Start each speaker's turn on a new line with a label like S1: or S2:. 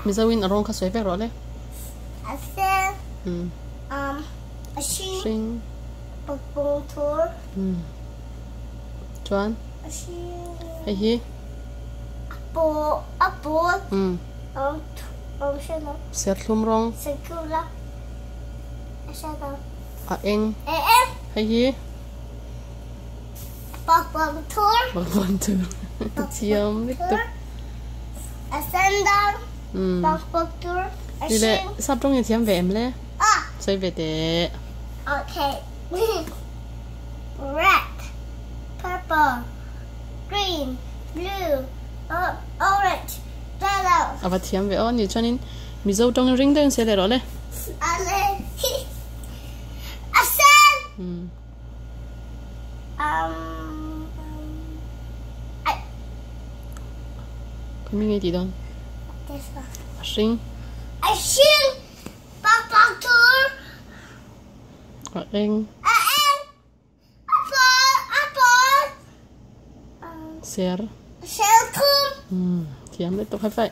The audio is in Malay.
S1: mi zawin arong kha soi ve ro le
S2: a sen a
S1: sing
S2: bong tur
S1: chuan
S2: a sing
S1: hei hi
S2: a bol shana
S1: ser thlum rong
S2: sekula shana
S1: a eng hei hi
S2: bong tur
S1: bang tu chiam lik tu
S2: a sandal bong tur a
S1: ni le
S2: sing
S1: sap rong ni thiam ve em le soi ve te
S2: okay red purple green blue orange yellow
S1: ava thiam ve on ni chanin mi zo tong ring deng se le ro le
S2: ale a sen
S1: mi ngai ti don
S2: this one
S1: a sing
S2: I sing bong tur
S1: a eng
S2: apple
S1: ser
S2: shell kum
S1: thiam le to khai phai